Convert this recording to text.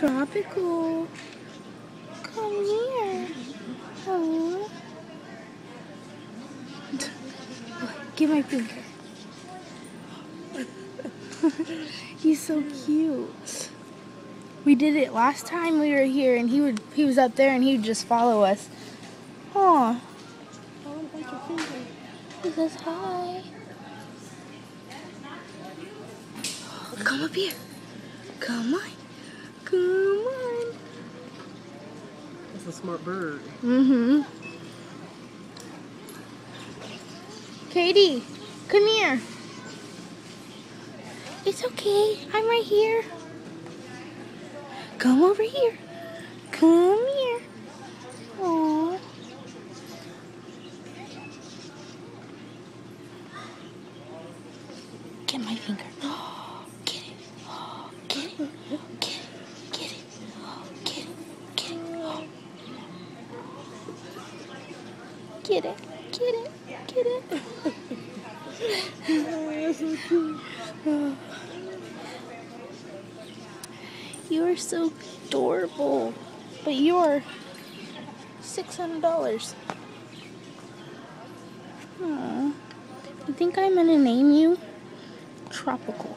Tropical. Come here. Oh. Give my finger. He's so cute. We did it last time we were here, and he was up there, and he would just follow us. Aw. He says hi. Come up here. Come on. Come on. That's a smart bird. Mm-hmm. Katie, come here. It's okay. I'm right here. Come over here. Come here. Aww. Get my finger. Get it. Get it. Get it. Get it. Get it. Get it. Get it. Get it. Get it. Oh, so cute. You are so adorable, but you're $600. Aww. You think I'm gonna name you Tropical?